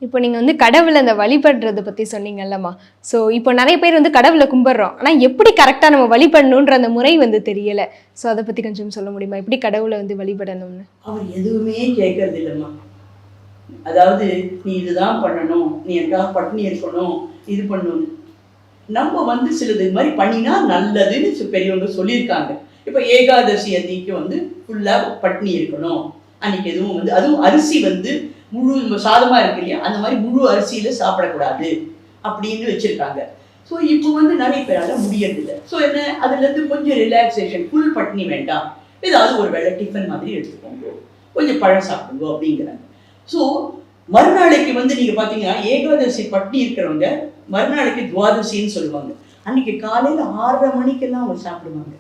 இப்போ நீங்கள் வந்து கடவுளை அந்த வழிபடுறதை பற்றி சொன்னீங்கல்லம்மா. ஸோ இப்போ நிறைய பேர் வந்து கடவுளை கும்பிட்றோம், ஆனால் எப்படி கரெக்டாக நம்ம வழிபடணுன்ற அந்த முறை வந்து தெரியலை. ஸோ அதை பற்றி கொஞ்சம் சொல்ல முடியுமா, எப்படி கடவுளை வந்து வழிபடணும்னு? அவர் எதுவுமே கேட்கறது இல்லைம்மா. அதாவது நீ இதுதான் பண்ணணும், நீ எங்கா பட்டினி இருக்கணும், இது பண்ணணும். நம்ம வந்து சிலது இது மாதிரி பண்ணினா நல்லதுன்னு பெரியவங்க சொல்லியிருக்காங்க. இப்போ ஏகாதசி அன்னைக்கு வந்து ஃபுல்லாக பட்டினி இருக்கணும், அன்னைக்கு எதுவும் வந்து அதுவும் அரிசி வந்து முழு சாதமாக இருக்கு இல்லையா, அந்த மாதிரி முழு அரிசியில் சாப்பிடக்கூடாது அப்படின்னு வச்சுருக்காங்க. ஸோ இப்போ வந்து நிறைய பேரால் முடியறதில்லை. ஸோ என்ன, அதுலேருந்து கொஞ்சம் ரிலாக்ஸேஷன், ஃபுல் பட்டினி வேண்டாம், ஏதாவது ஒரு வேளை டிஃபன் மாதிரி எடுத்துக்கோங்க, கொஞ்சம் பழம் சாப்பிடுங்க அப்படிங்கிறாங்க. ஸோ மறுநாளைக்கு வந்து நீங்கள் பார்த்தீங்கன்னா ஏகாதசி பட்டினி இருக்கிறவங்க மறுநாளைக்கு துவாதசின்னு சொல்லுவாங்க. அன்னைக்கு காலையில் 6:30 மணிக்கெல்லாம் அவங்க சாப்பிடுவாங்க.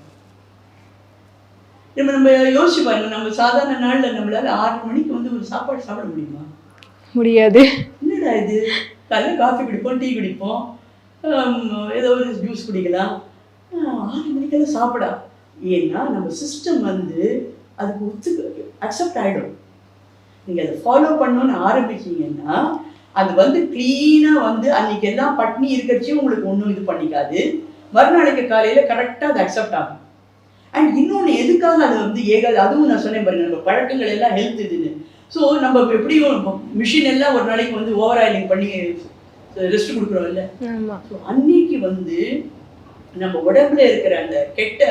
நம்ம யோசிச்சு பாருங்க, நம்ம சாதாரண நாளில் நம்மளால 6 மணிக்கு வந்து ஒரு சாப்பாடு சாப்பிட முடியுமா? முடியாது. என்னடா இது, காலையில் காஃபி குடிப்போம், டீ குடிப்போம், ஏதோ ஒரு ஜூஸ் குடிக்கலாம், 6 மணிக்கெல்லாம் சாப்பிடா. ஏன்னா நம்ம சிஸ்டம் வந்து அதுக்கு அக்செப்ட் ஆகிடும். நீங்கள் அதை ஃபாலோ பண்ணணும்னு ஆரம்பிச்சிங்கன்னா அது வந்து க்ளீனாக வந்து அன்றைக்கி எல்லாம் பட்னி இருக்கிறச்சியும் உங்களுக்கு ஒன்றும் இது பண்ணிக்காது. மறுநாளைக்கு காலையில் கரெக்டாக அது அக்செப்ட் ஆகும். அண்ட் இன்னொன்று எதுக்காக அதை வந்து அதுவும் நான் சொன்னேன் பாருங்கள், நம்ம பழக்கங்கள் எல்லாம் ஹெல்த் இதுன்னு. ஸோ நம்ம எப்படியும் மிஷின் எல்லாம் ஒரு நாளைக்கு வந்து ஓவர் ஆயிலிங் பண்ணி ரெஸ்ட் கொடுக்குறோம் இல்லை. ஸோ அன்னைக்கு வந்து நம்ம உடம்புல இருக்கிற அந்த கெட்ட,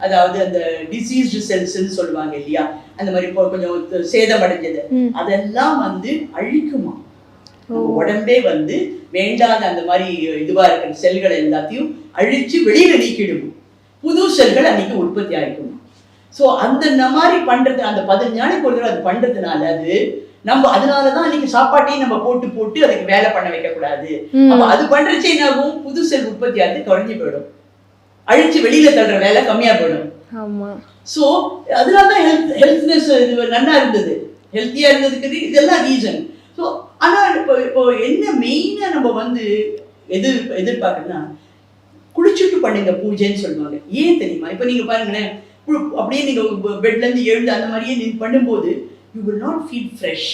அதாவது அந்த டிசீஸ்டு செல்ஸ்ன்னு சொல்லுவாங்க இல்லையா, அந்த மாதிரி இப்போ கொஞ்சம் சேதம் அடைஞ்சது அதெல்லாம் வந்து அழிக்குமா. உடம்பே வந்து வேண்டாத அந்த மாதிரி இதுவாக இருக்கிற செல்கள் எல்லாத்தையும் அழிச்சு வெளியில நீக்கிடும், புது செல்கள் அன்னைக்கு உற்பத்தி ஆகிக்கும். ஸோ அந்த மாதிரி பண்றது, அந்த 15 நாளைக்கு ஒரு தடவை அது பண்றதுனால அது நம்ம அதனாலதான் அன்னைக்கு சாப்பாட்டையும் நம்ம போட்டு போட்டு அதுக்கு வேலை பண்ண வைக்க கூடாது. அப்ப அது பண்றச்சே என்ன ஆகும், புது செல் உற்பத்தி ஆகுது, குறைஞ்சி போயிடும், அழிச்சு வெளியில தள்ளுற வேலை கம்மியா போயிடும். ஸோ அதனாலதான் ஹெல்த்னஸ் இது நல்லா இருந்தது, ஹெல்த்தியா இருந்ததுக்கு இதெல்லாம் ரீசன். ஸோ ஆனால் இப்போ என்ன மெயினாக நம்ம வந்து எதிர்பார்க்கணும்னா, குளிச்சுட்டு பண்ணுங்க பூஜைன்னு சொல்லுவாங்க. ஏன் தெரியுமா, இப்போ நீங்கள் பாருங்களேன், அப்படியே நீங்கள் பெட்லேருந்து எழுந்து அந்த மாதிரியே நீங்கள் பண்ணும்போது you will not feel fresh.